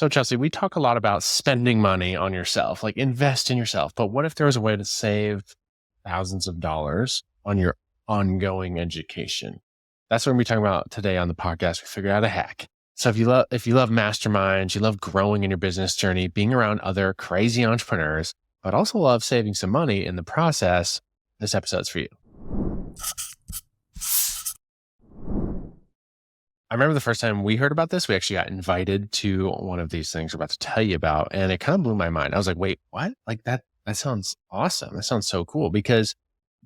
So Chelsey, we talk a lot about spending money on yourself, like invest in yourself. But what if there was a way to save thousands of dollars on your ongoing education? That's what we're talking about today on the podcast. We figured out a hack. So if you love masterminds, you love growing in your business journey, being around other crazy entrepreneurs, but also love saving some money in the process, this episode's for you. I remember the first time we heard about this, we actually got invited to one of these things we're about to tell you about. And it kind of blew my mind. I was like, wait, what? Like that sounds awesome. That sounds so cool because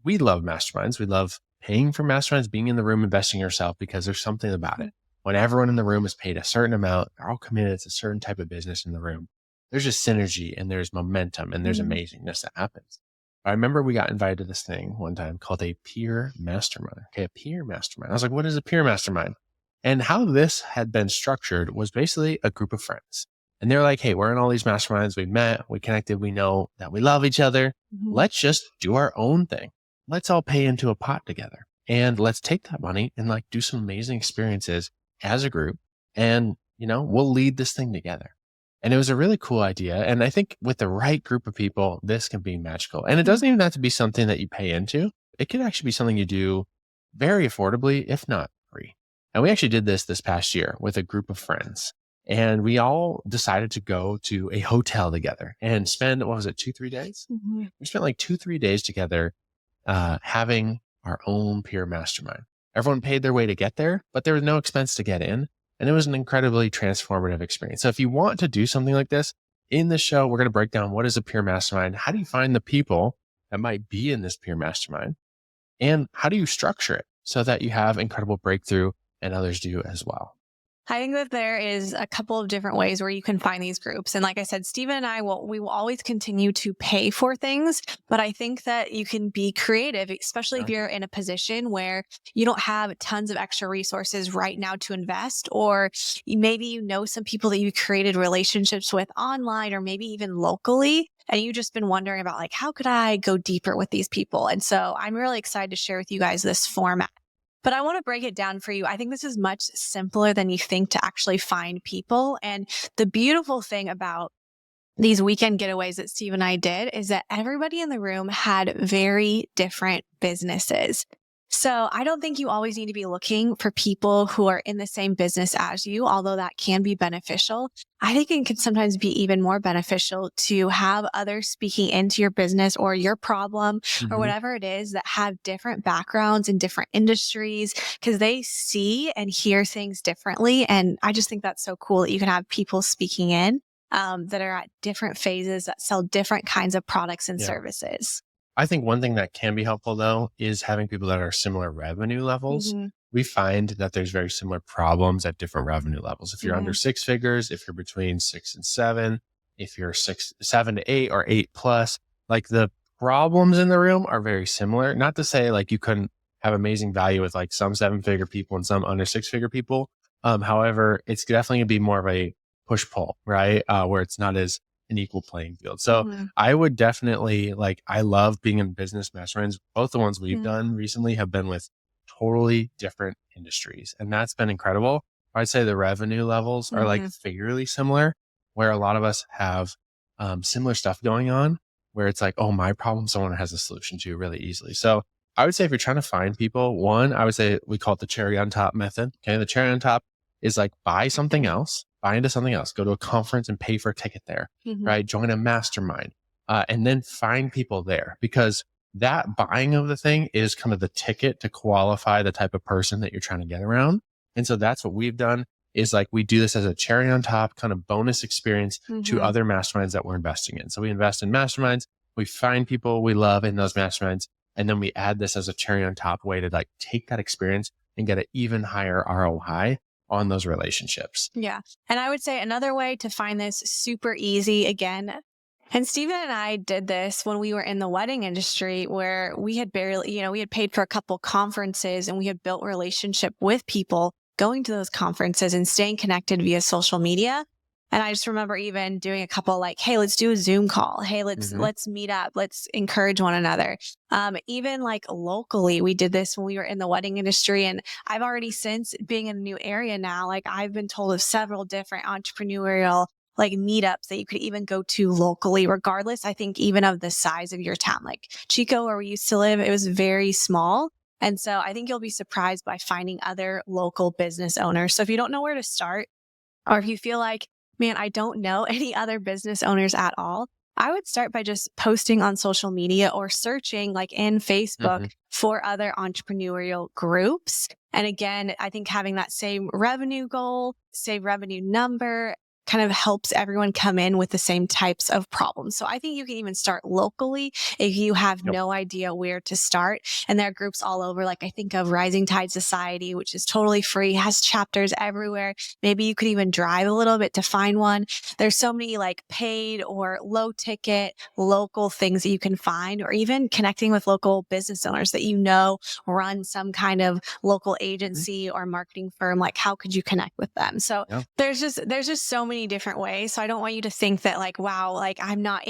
we love masterminds. We love paying for masterminds, being in the room, investing in yourself because there's something about it. When everyone in the room is paid a certain amount, they're all committed to a certain type of business in the room. There's just synergy and there's momentum and there's amazingness that happens. I remember we got invited to this thing one time called a peer mastermind. Okay, a peer mastermind. I was like, what is a peer mastermind? And how this had been structured was basically a group of friends. And they're like, hey, we're in all these masterminds. We met, we connected. We know that we love each other. Let's just do our own thing. Let's all pay into a pot together and let's take that money and like do some amazing experiences as a group. And, we'll lead this thing together. And it was a really cool idea. And I think with the right group of people, this can be magical. And it doesn't even have to be something that you pay into. It could actually be something you do very affordably, if not free. And we actually did this past year with a group of friends. And we all decided to go to a hotel together and spend, 2-3 days? We spent like 2-3 days together having our own peer mastermind. Everyone paid their way to get there, but there was no expense to get in. And it was an incredibly transformative experience. So if you want to do something like this, in this show, we're going to break down what is a peer mastermind, how do you find the people that might be in this peer mastermind, and how do you structure it so that you have incredible breakthrough and others do as well. I think that there is a couple of different ways where you can find these groups. And like I said, Stephen and I we will always continue to pay for things, but I think that you can be creative, especially if you're in a position where you don't have tons of extra resources right now to invest, or maybe some people that you created relationships with online or maybe even locally. And you've just been wondering about like, how could I go deeper with these people? And so I'm really excited to share with you guys this format. But I want to break it down for you. I think this is much simpler than you think to actually find people. And the beautiful thing about these weekend getaways that Steve and I did is that everybody in the room had very different businesses. So I don't think you always need to be looking for people who are in the same business as you, although that can be beneficial. I think it can sometimes be even more beneficial to have others speaking into your business or your problem or whatever it is that have different backgrounds in different industries, because they see and hear things differently. And I just think that's so cool that you can have people speaking in that are at different phases that sell different kinds of products and services. I think one thing that can be helpful though is having people that are similar revenue levels. We find that there's very similar problems at different revenue levels. If you're under 6 figures, if you're between 6 and 7, if you're 7 to 8 or 8 plus, like the problems in the room are very similar. Not to say like you couldn't have amazing value with like some 7-figure people and some under 6-figure people. However, it's definitely gonna be more of a push-pull, right? Where it's not as an equal playing field. So I would definitely I love being in business masterminds. Both the ones we've done recently have been with totally different industries. And that's been incredible. I'd say the revenue levels are like fairly similar, where a lot of us have similar stuff going on where it's like, oh, my problem, someone has a solution to really easily. So I would say if you're trying to find people, one, I would say we call it the cherry on top method. Okay. The cherry on top is like buy something else. Buy into something else, go to a conference and pay for a ticket there, right? Join a mastermind, and then find people there, because that buying of the thing is kind of the ticket to qualify the type of person that you're trying to get around. And so that's what we've done is like, we do this as a cherry on top kind of bonus experience to other masterminds that we're investing in. So we invest in masterminds, we find people we love in those masterminds, and then we add this as a cherry on top way to like take that experience and get an even higher ROI on those relationships. Yeah. And I would say another way to find this super easy again. And Stephen and I did this when we were in the wedding industry, where we had barely, we had paid for a couple conferences and we had built relationship with people going to those conferences and staying connected via social media. And I just remember even doing a couple like, hey, let's do a Zoom call. Hey, let's meet up. Let's encourage one another. Even like locally, we did this when we were in the wedding industry. And I've already, since being in a new area now, like I've been told of several different entrepreneurial like meetups that you could even go to locally, regardless, I think, even of the size of your town. Like Chico, where we used to live, it was very small. And so I think you'll be surprised by finding other local business owners. So if you don't know where to start, or if you feel like, man, I don't know any other business owners at all, I would start by just posting on social media or searching like in Facebook for other entrepreneurial groups. And again, I think having that same revenue goal, same revenue number, kind of helps everyone come in with the same types of problems. So I think you can even start locally if you have no idea where to start. And there are groups all over. Like I think of Rising Tide Society, which is totally free, has chapters everywhere. Maybe you could even drive a little bit to find one. There's so many like paid or low ticket local things that you can find, or even connecting with local business owners that you know run some kind of local agency or marketing firm. Like how could you connect with them? So there's just so many different ways. So I don't want you to think that like, wow, like I'm not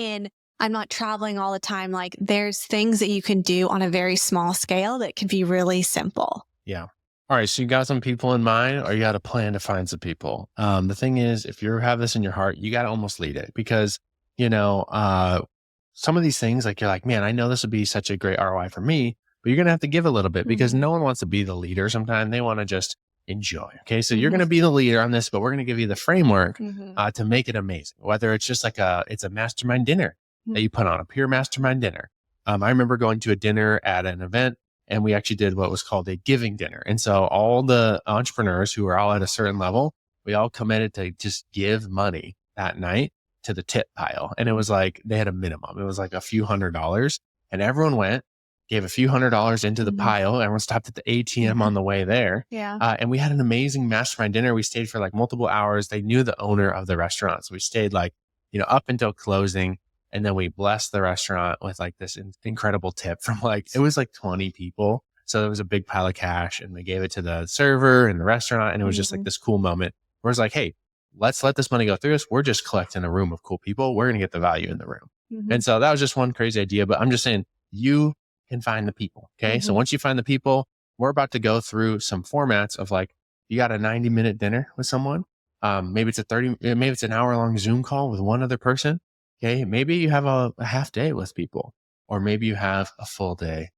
traveling all the time. Like there's things that you can do on a very small scale that can be really simple. Yeah. All right. So you got some people in mind, or you got a plan to find some people. The thing is, if you have this in your heart, you got to almost lead it, because, some of these things, like you're like, man, I know this would be such a great ROI for me, but you're going to have to give a little bit, because no one wants to be the leader. Sometimes they want to just enjoy. Okay. So you're going to be the leader on this, but we're going to give you the framework to make it amazing. Whether it's just like it's a mastermind dinner that you put on, a pure mastermind dinner. I remember going to a dinner at an event, and we actually did what was called a giving dinner. And so all the entrepreneurs who were all at a certain level, we all committed to just give money that night to the tip pile. And it was like, they had a minimum. It was like a few $100s, and everyone went, gave a few $100s into the pile. Everyone stopped at the ATM on the way there. And we had an amazing mastermind dinner. We stayed for like multiple hours. They knew the owner of the restaurant. So we stayed like, up until closing. And then we blessed the restaurant with like this incredible tip from like, it was like 20 people. So there was a big pile of cash, and we gave it to the server in the restaurant. And it was just like this cool moment where it's like, hey, let's let this money go through us. We're just collecting a room of cool people. We're going to get the value in the room. And so that was just one crazy idea, but I'm just saying you can find the people. Okay. So once you find the people, we're about to go through some formats of like, you got a 90-minute dinner with someone. Maybe it's an hour-long Zoom call with one other person. Okay. Maybe you have a half day with people, or maybe you have a full day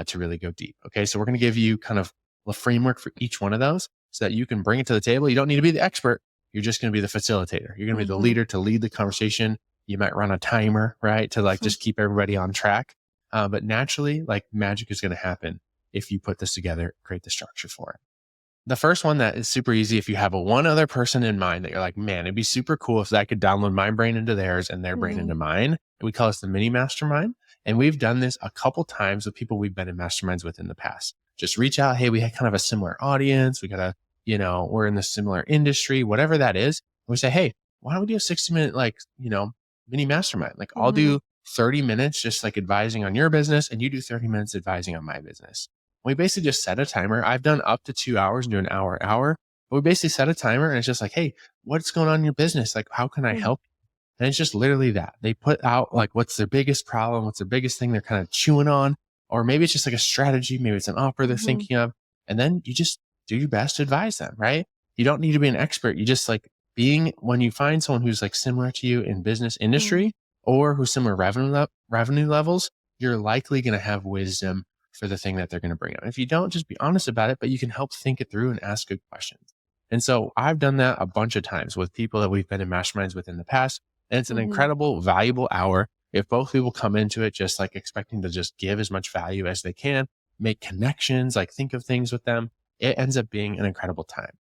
to really go deep. Okay. So we're going to give you kind of a framework for each one of those so that you can bring it to the table. You don't need to be the expert. You're just going to be the facilitator. You're going to be the leader to lead the conversation. You might run a timer, right? To like just keep everybody on track. But naturally, like magic is going to happen if you put this together, create the structure for it. The first one that is super easy, if you have one other person in mind that you're like, man, it'd be super cool if I could download my brain into theirs and their brain into mine. We call this the mini mastermind. And we've done this a couple times with people we've been in masterminds with in the past. Just reach out. Hey, we had kind of a similar audience. We got we're in the similar industry, whatever that is. We say, hey, why don't we do a 60-minute, mini mastermind? Like I'll do 30 minutes just like advising on your business, and you do 30 minutes advising on my business. We basically just set a timer. I've done up to 2 hours and do an hour, but we basically set a timer, and it's just like, hey, what's going on in your business? Like, how can I help you? And it's just literally that. They put out like, what's their biggest problem? What's their biggest thing they're kind of chewing on? Or maybe it's just like a strategy. Maybe it's an offer they're thinking of. And then you just do your best to advise them, right? You don't need to be an expert. You just like when you find someone who's like similar to you in business industry or who's similar revenue levels, you're likely going to have wisdom for the thing that they're going to bring up. If you don't, just be honest about it, but you can help think it through and ask good questions. And so I've done that a bunch of times with people that we've been in masterminds with in the past. And it's an incredible, valuable hour. If both people come into it just like expecting to just give as much value as they can, make connections, like think of things with them, it ends up being an incredible time.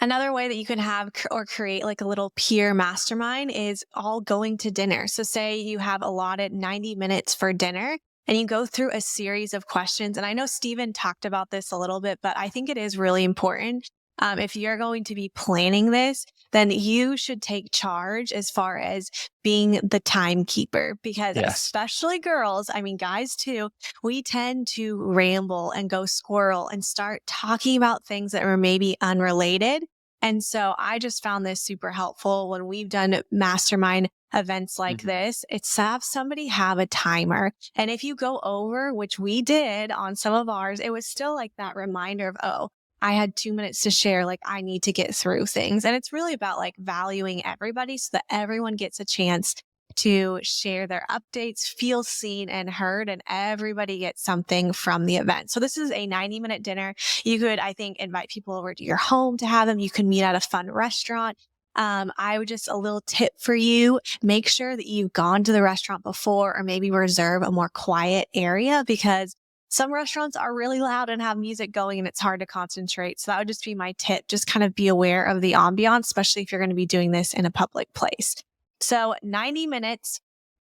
Another way that you can have or create like a little peer mastermind is all going to dinner. So say you have allotted 90 minutes for dinner, and you go through a series of questions. And I know Stephen talked about this a little bit, but I think it is really important. If you're going to be planning this, then you should take charge as far as being the timekeeper, because especially girls, I mean, guys too, we tend to ramble and go squirrel and start talking about things that are maybe unrelated. And so I just found this super helpful when we've done mastermind events like this. It's have somebody have a timer. And if you go over, which we did on some of ours, it was still like that reminder of, oh, I had 2 minutes to share, like I need to get through things. And it's really about like valuing everybody so that everyone gets a chance to share their updates, feel seen and heard, and everybody gets something from the event. So this is a 90-minute dinner. You could, I think, invite people over to your home to have them. You can meet at a fun restaurant. I would just a little tip for you, make sure that you've gone to the restaurant before, or maybe reserve a more quiet area, because some restaurants are really loud and have music going and it's hard to concentrate. So that would just be my tip. Just kind of be aware of the ambiance, especially if you're going to be doing this in a public place. So 90 minutes,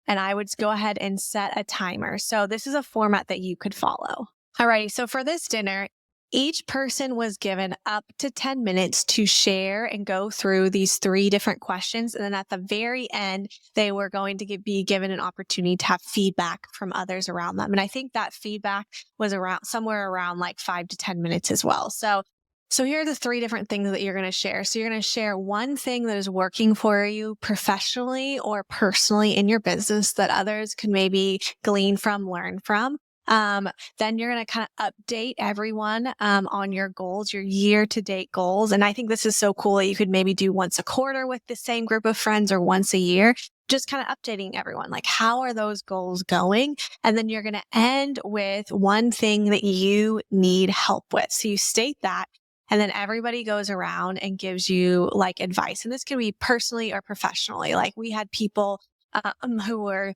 and I would go ahead and set a timer. So this is a format that you could follow. Alrighty, so for this dinner, each person was given up to 10 minutes to share and go through these 3 different questions. And then at the very end, they were going to be given an opportunity to have feedback from others around them. And I think that feedback was somewhere around like 5 to 10 minutes as well. So here are the 3 different things that you're going to share. So you're going to share one thing that is working for you professionally or personally in your business that others can maybe glean from, learn from. Then you're going to kind of update everyone on your goals, your year-to-date goals. And I think this is so cool that you could maybe do once a quarter with the same group of friends or once a year, just kind of updating everyone. Like, how are those goals going? And then you're going to end with one thing that you need help with. So you state that. And then everybody goes around and gives you like advice. And this can be personally or professionally. Like we had people who were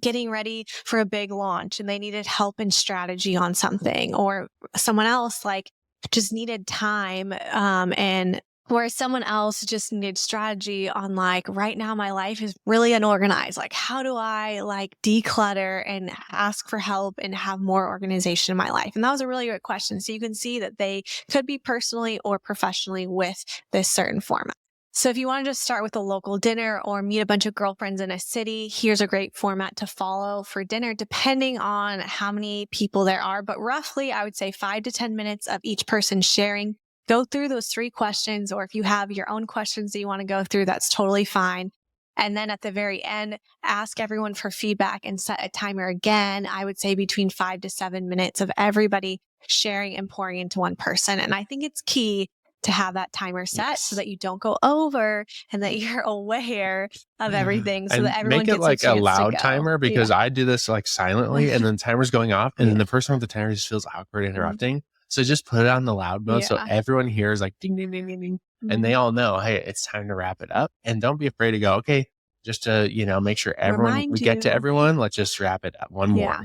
getting ready for a big launch and they needed help and strategy on something, or someone else like just needed time and where someone else just needed strategy on like, right now my life is really unorganized. Like, how do I like declutter and ask for help and have more organization in my life? And that was a really good question. So you can see that they could be personally or professionally with this certain format. So if you want to just start with a local dinner or meet a bunch of girlfriends in a city, here's a great format to follow for dinner, depending on how many people there are. But roughly, I would say 5 to 10 minutes of each person sharing. Go through those 3 questions, or if you have your own questions that you want to go through, that's totally fine. And then at the very end, ask everyone for feedback and set a timer again. I would say between 5 to 7 minutes of everybody sharing and pouring into one person. And I think it's key to have that timer set so that you don't go over and that you're aware of everything so and that everyone make it gets like a a chance loud to go. timer, because I do this like silently and then the timer's going off and then the person with the timer just feels awkward interrupting. So just put it on the loud mode so everyone hears like ding, ding, ding, ding, ding. And they all know, hey, it's time to wrap it up. And don't be afraid to go, okay, just to, make sure we get to everyone. Let's just wrap it up one more,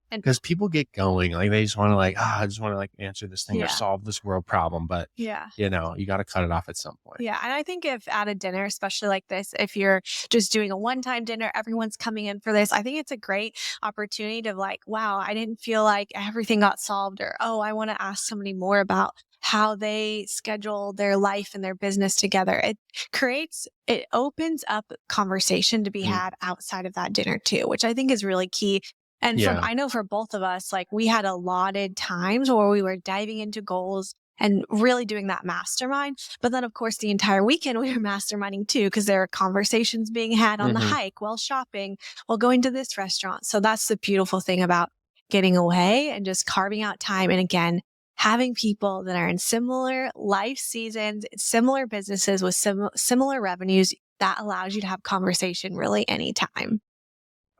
because people get going. Like they just want to I just want to like answer this thing or solve this world problem. But, you got to cut it off at some point. Yeah. And I think if at a dinner, especially like this, if you're just doing a one-time dinner, everyone's coming in for this, I think it's a great opportunity to like, wow, I didn't feel like everything got solved, or, oh, I want to ask somebody more about how they schedule their life and their business together. It opens up conversation to be had outside of that dinner too, which I think is really key. And I know for both of us, like we had allotted times where we were diving into goals and really doing that mastermind. But then of course the entire weekend we were masterminding too, because there are conversations being had on the hike, while shopping, while going to this restaurant. So that's the beautiful thing about getting away and just carving out time. And again, having people that are in similar life seasons, similar businesses with similar revenues, that allows you to have conversation really anytime.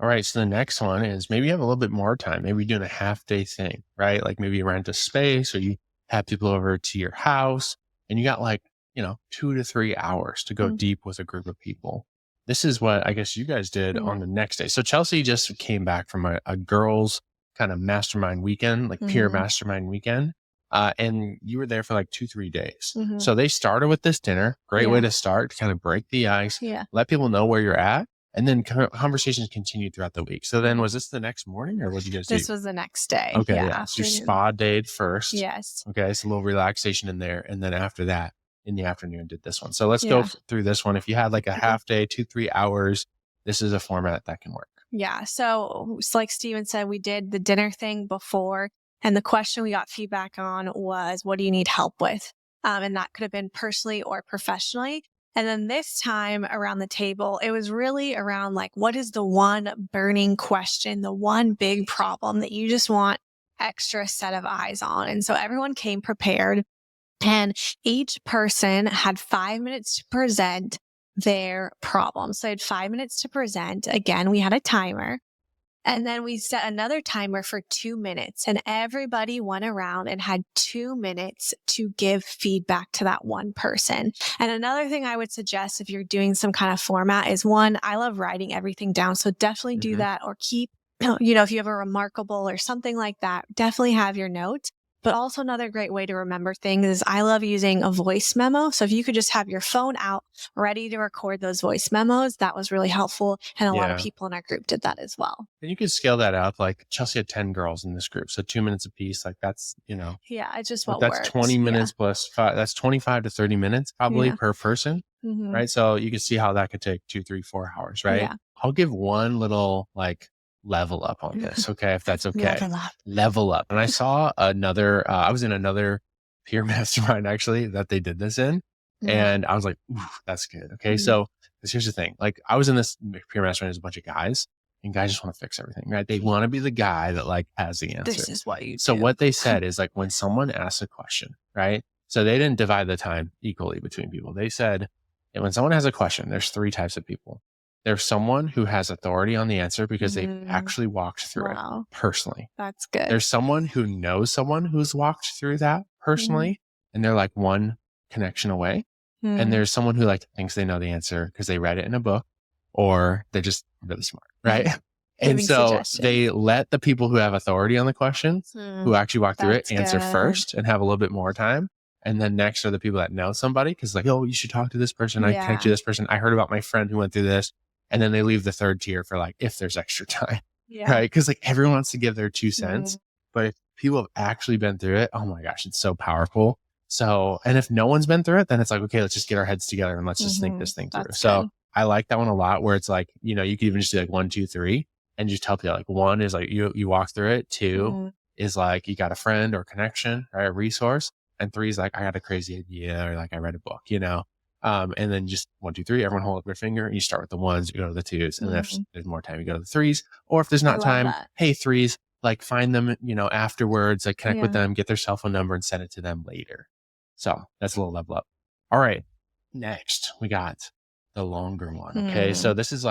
All right. So the next one is maybe you have a little bit more time. Maybe you're doing a half day thing, right? Like maybe you rent a space or you have people over to your house and you got 2 to 3 hours to go deep with a group of people. This is what I guess you guys did on the next day. So Chelsey just came back from a girls kind of mastermind weekend, like peer mastermind weekend. And you were there for 2-3 days. So they started with this dinner. Great way to start, to kind of break the ice, let people know where you're at. And then conversations continued throughout the week. So then was this the next morning or what did you guys do? This was the next day. Okay. Yeah. So you spa dayed first. Yes. Okay. So a little relaxation in there. And then after that, in the afternoon, did this one. So let's go through this one. If you had a half day, 2-3 hours, this is a format that can work. Yeah. So like Stephen said, we did the dinner thing before. And the question we got feedback on was, what do you need help with? And that could have been personally or professionally. And then this time around the table, it was really around what is the one burning question, the one big problem that you just want extra set of eyes on. And so everyone came prepared. And each person had 5 minutes to present their problem. So they had 5 minutes to present. Again, we had a timer. And then we set another timer for 2 minutes, and everybody went around and had 2 minutes to give feedback to that one person. And another thing I would suggest if you're doing some kind of format is, one, I love writing everything down. So definitely do that, or keep, if you have a remarkable or something like that, definitely have your notes. But also another great way to remember things is I love using a voice memo. So if you could just have your phone out ready to record those voice memos, that was really helpful. And a lot of people in our group did that as well. And you could scale that up. Like Chelsey had 10 girls in this group. So 2 minutes a piece. Like that's, Yeah, it's just but what that's works. 20 minutes plus 5. That's 25 to 30 minutes probably per person. Right. So you can see how that could take 2, 3, 4 hours. Right. Yeah. I'll give one little level up on this. Okay. If that's okay. Level up. And I saw another, I was in another peer mastermind actually that they did this in. And I was like, ooh, that's good. Okay. So here's the thing. Like I was in this peer mastermind as a bunch of guys, and guys just want to fix everything, right? They want to be the guy that has the answer. This is what you do. So what they said is when someone asks a question, right? So they didn't divide the time equally between people. They said, when someone has a question, there's 3 types of people. There's someone who has authority on the answer because they've actually walked through it personally. That's good. There's someone who knows someone who's walked through that personally, and they're one connection away. And there's someone who thinks they know the answer because they read it in a book, or they're just really smart, right? And so they let the people who have authority on the question, who actually walk through it, answer first and have a little bit more time. And then next are the people that know somebody because oh, you should talk to this person. I connect you to this person. I heard about my friend who went through this. And then they leave the third tier for if there's extra time, right? Because everyone wants to give their 2 cents. But if people have actually been through it, oh my gosh, it's so powerful. So, and if no one's been through it, then it's okay, let's just get our heads together and let's just think this thing through. So I like that one a lot, where it's you could even just do 1, 2, 3 and just tell people 1 is you walk through it. 2 is you got a friend or connection, right? A resource. And 3 is I got a crazy idea, or I read a book, and then just 1, 2, 3, everyone hold up their finger, and you start with the 1s, you go to the 2s, and then if there's more time, you go to the 3s, or if there's not time, hey, 3s, find them, afterwards, connect with them, get their cell phone number and send it to them later. So that's a little level up. All right. Next, we got the longer one. Okay. So this is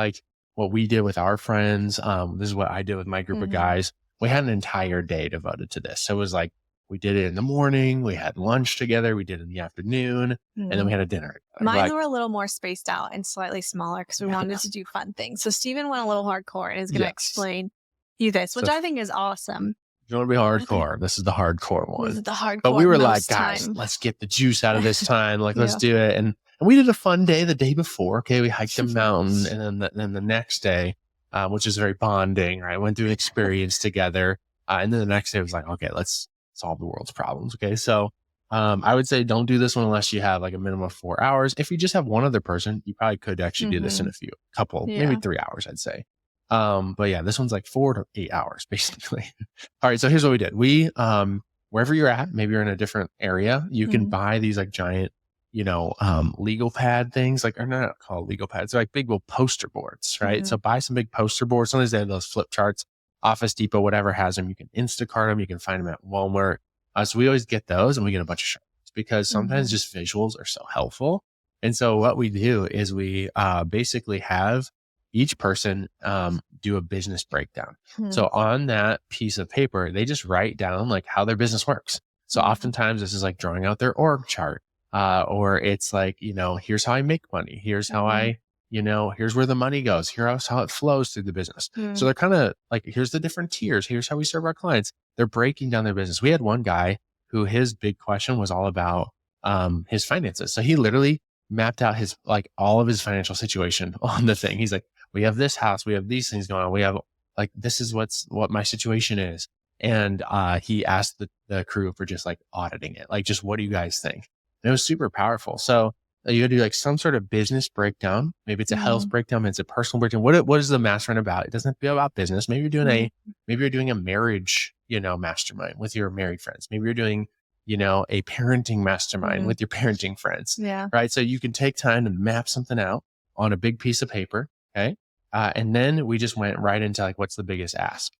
what we did with our friends. This is what I did with my group of guys. We had an entire day devoted to this. So it was we did it in the morning, we had lunch together, we did it in the afternoon, and then we had a dinner. Mine were a little more spaced out and slightly smaller because we wanted to do fun things. So Stephen went a little hardcore and is going to explain you this, which I think is awesome. If you want to be hardcore, this is the hardcore one. This is the hardcore. But we were guys, let's get the juice out of this time. Let's do it. And we did a fun day the day before. Okay. We hiked a mountain, and then the next day, which is very bonding, right? Went through an experience together. And then the next day was okay, let's solve the world's problems. Okay. So, I would say don't do this one unless you have a minimum of 4 hours. If you just have one other person, you probably could actually do this in maybe 3 hours, I'd say. But yeah, this one's 4 to 8 hours basically. All right. So here's what we did. We, wherever you're at, maybe you're in a different area, you can buy these giant, legal pad things, or not called legal pads. They're big poster boards, right? So buy some big poster boards. Sometimes they have those flip charts. Office Depot, whatever has them. You can Instacart them. You can find them at Walmart. So we always get those, and we get a bunch of shirts because sometimes just visuals are so helpful. And so what we do is we basically have each person do a business breakdown. So on that piece of paper, they just write down how their business works. So oftentimes this is drawing out their org chart, or it's here's how I make money. Here's how I, here's where the money goes. Here's how it flows through the business. So they're kind of here's the different tiers. Here's how we serve our clients. They're breaking down their business. We had one guy who his big question was all about his finances. So he literally mapped out his all of his financial situation on the thing. He's we have this house, we have these things going on. We have this is what my situation is. And he asked the crew for just auditing it. Just what do you guys think? And it was super powerful. So you gotta do some sort of business breakdown. Maybe it's a health breakdown, maybe it's a personal breakdown. What is the mastermind about? It doesn't have to be about business. Maybe you're doing a marriage, mastermind with your married friends. Maybe you're doing, a parenting mastermind with your parenting friends. Yeah. Right. So you can take time to map something out on a big piece of paper. Okay. And then we just went right into what's the biggest ask?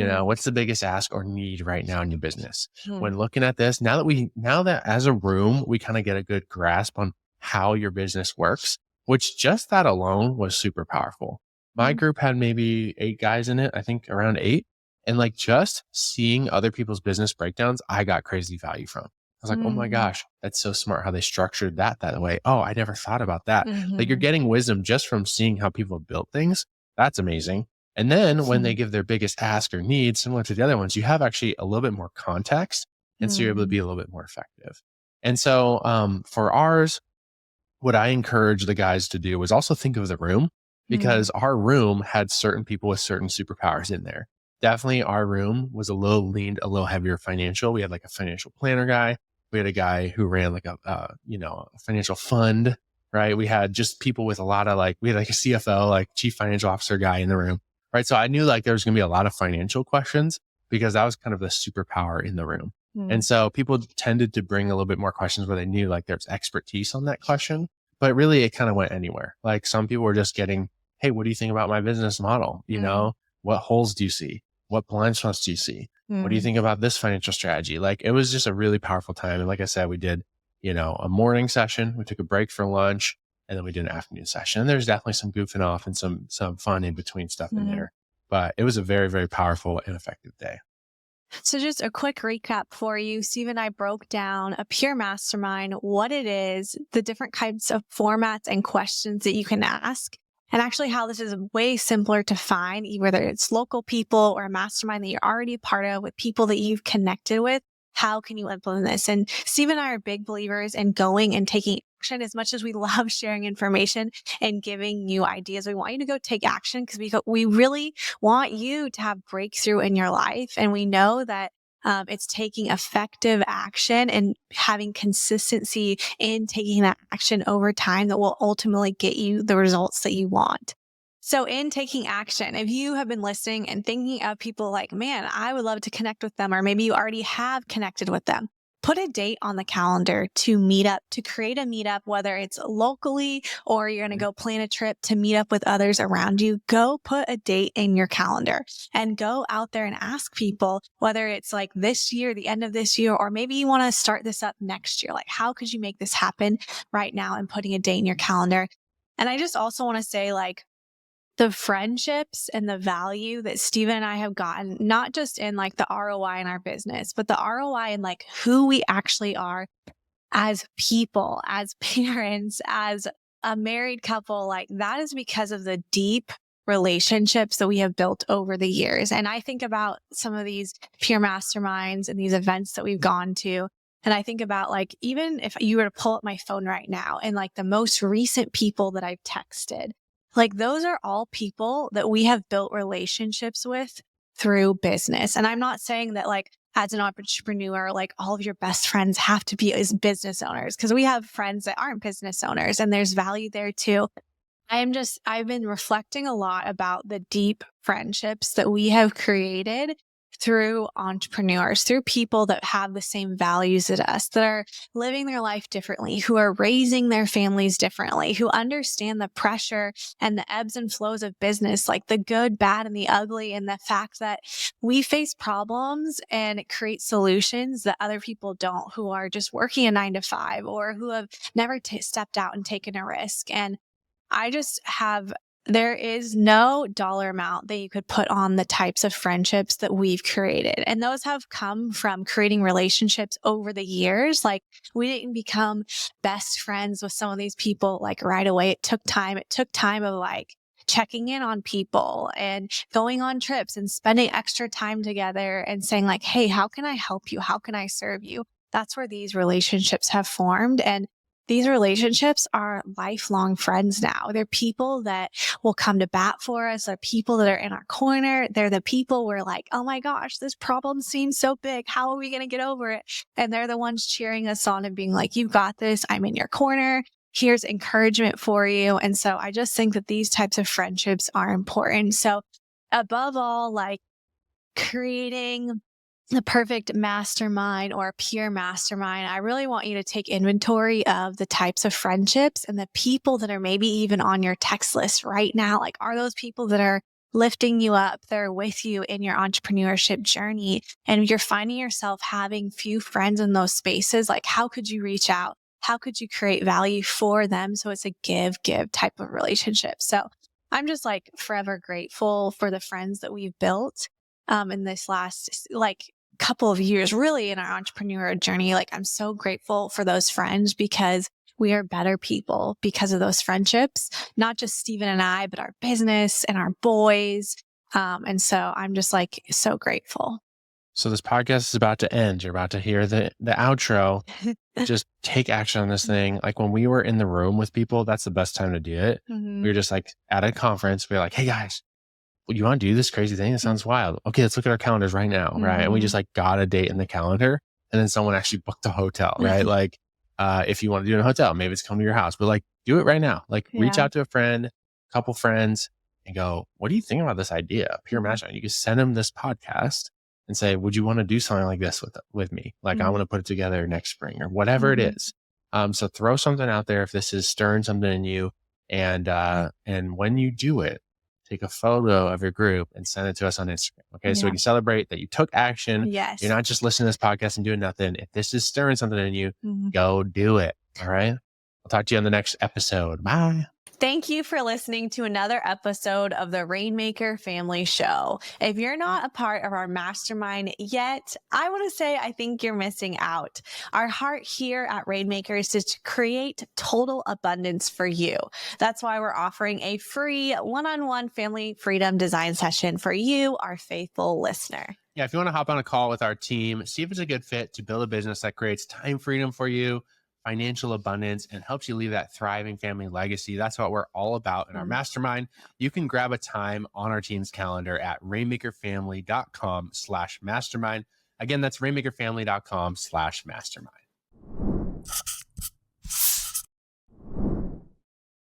Mm. What's the biggest ask or need right now in your business? Mm. When looking at this, now that as a room, we kind of get a good grasp on how your business works, which just that alone was super powerful. My Mm. group had maybe 8 guys in it, I think around 8. And like just seeing other people's business breakdowns, I got crazy value from. I was like, oh my Mm. gosh, that's so smart how they structured that way. Oh, I never thought about that. Like you're Mhm. getting wisdom just from seeing how people built things. That's amazing. And then when they give their biggest ask or need, similar to the other ones, you have actually a little bit more context. And so you're able to be Mm. a little bit more effective. And so for ours, what I encourage the guys to do was also think of the room, Mm. because our room had certain people with certain superpowers in there. Definitely our room was leaned a little heavier financial. We had like a financial planner guy. We had a guy who ran like a financial fund, right? We had just people with a lot of we had like a CFO, like chief financial officer guy in the room, right? So I knew like there was going to be a lot of financial questions because that was kind of the superpower in the room. And Mm. so people tended to bring a little bit more questions where they knew like there's expertise on that question, but really it kind of went anywhere. Like some people were just getting, hey, what do you think about my business model? Mm. What holes do you see? What blind spots do you see? What do you Mm. think about this financial strategy? Like it was just a really powerful time. And like I said, we did, a morning session. We took a break for lunch, and then we did an afternoon session. And there's definitely some goofing off and some fun in between stuff in Mm. there. But it was a very, very powerful and effective day. So, just a quick recap for you. Steve and I broke down a pure mastermind, what it is, the different kinds of formats and questions that you can ask, and actually how this is way simpler to find, whether it's local people or a mastermind that you're already a part of with people that you've connected with. How can you implement this? And Steve and I are big believers in going and taking action. As much as we love sharing information and giving you ideas, we want you to go take action because we really want you to have breakthrough in your life. And we know that it's taking effective action and having consistency in taking that action over time that will ultimately get you the results that you want. So, in taking action, if you have been listening and thinking of people like, man, I would love to connect with them, or maybe you already have connected with them, put a date on the calendar to meet up, to create a meetup, whether it's locally or you're going to go plan a trip to meet up with others around you. Go put a date in your calendar and go out there and ask people, whether it's like this year, the end of this year, or maybe you want to start this up next year. Like, how could you make this happen right now and putting a date in your calendar? And I just also want to say, like, the friendships and the value that Steven and I have gotten, not just in like the ROI in our business, but the ROI in like who we actually are as people, as parents, as a married couple, like that is because of the deep relationships that we have built over the years. And I think about some of these peer masterminds and these events that we've gone to. And I think about like, even if you were to pull up my phone right now and like the most recent people that I've texted, like those are all people that we have built relationships with through business. And I'm not saying that like as an entrepreneur, like all of your best friends have to be as business owners, because we have friends that aren't business owners and there's value there too. I've been reflecting a lot about the deep friendships that we have created through entrepreneurs, through people that have the same values as us, that are living their life differently, who are raising their families differently, who understand the pressure and the ebbs and flows of business, like the good, bad, and the ugly, and the fact that we face problems and create solutions that other people don't, who are just working a 9 to 5 or who have never stepped out and taken a risk. And I just have, there is no dollar amount that you could put on the types of friendships that we've created. And those have come from creating relationships over the years. Like we didn't become best friends with some of these people like right away. It took time. It took time of like checking in on people and going on trips and spending extra time together and saying like, hey, how can I help you? How can I serve you? That's where these relationships have formed. And these relationships are lifelong friends now. They're people that will come to bat for us. They're people that are in our corner. They're the people we're like, oh my gosh, this problem seems so big. How are we going to get over it? And they're the ones cheering us on and being like, you've got this. I'm in your corner. Here's encouragement for you. And so I just think that these types of friendships are important. So above all, like creating the perfect mastermind or peer mastermind, I really want you to take inventory of the types of friendships and the people that are maybe even on your text list right now. Like, are those people that are lifting you up. They're with you in your entrepreneurship journey. And you're finding yourself having few friends in those spaces. Like, how could you reach out? How could you create value for them? So it's a give type of relationship. So I'm just like forever grateful for the friends that we've built in this last couple of years, really in our entrepreneurial journey. Like, I'm so grateful for those friends because we are better people because of those friendships, not just Stephen and I, but our business and our boys. And so I'm just like so grateful. So this podcast is about to end. You're about to hear the outro. Just take action on this thing. Like when we were in the room with people, that's the best time to do it. Mhm. We were just like at a conference. We were like, hey guys, you want to do this crazy thing? It sounds wild. Okay, let's look at our calendars right now. Right. And we just like got a date in the calendar, and then someone actually booked a hotel, right? Like if you want to do it in a hotel, maybe it's come to your house, but like do it right now. Like reach Yeah. out to a friend, couple friends, and go, what do you think about this idea? Pure Mastermind. You can send them this podcast and say, would you want to do something like this with me? Like I want to put it together next spring or whatever it is. So throw something out there if this is stirring something in you. And when you do it, take a photo of your group and send it to us on Instagram. Okay. So we can celebrate that you took action. Yes. You're not just listening to this podcast and doing nothing. If this is stirring something in you, go do it. All right. I'll talk to you on the next episode. Bye. Thank you for listening to another episode of the Rainmaker Family Show. If you're not a part of our mastermind yet, I want to say I think you're missing out. Our heart here at Rainmakers is to create total abundance for you. That's why we're offering a free one-on-one family freedom design session for you, our faithful listener. Yeah, if you want to hop on a call with our team, see if it's a good fit to build a business that creates time freedom for you, financial abundance, and helps you leave that thriving family legacy. That's what we're all about in our mastermind. You can grab a time on our team's calendar at rainmakerfamily.com/mastermind. Again, that's rainmakerfamily.com/mastermind.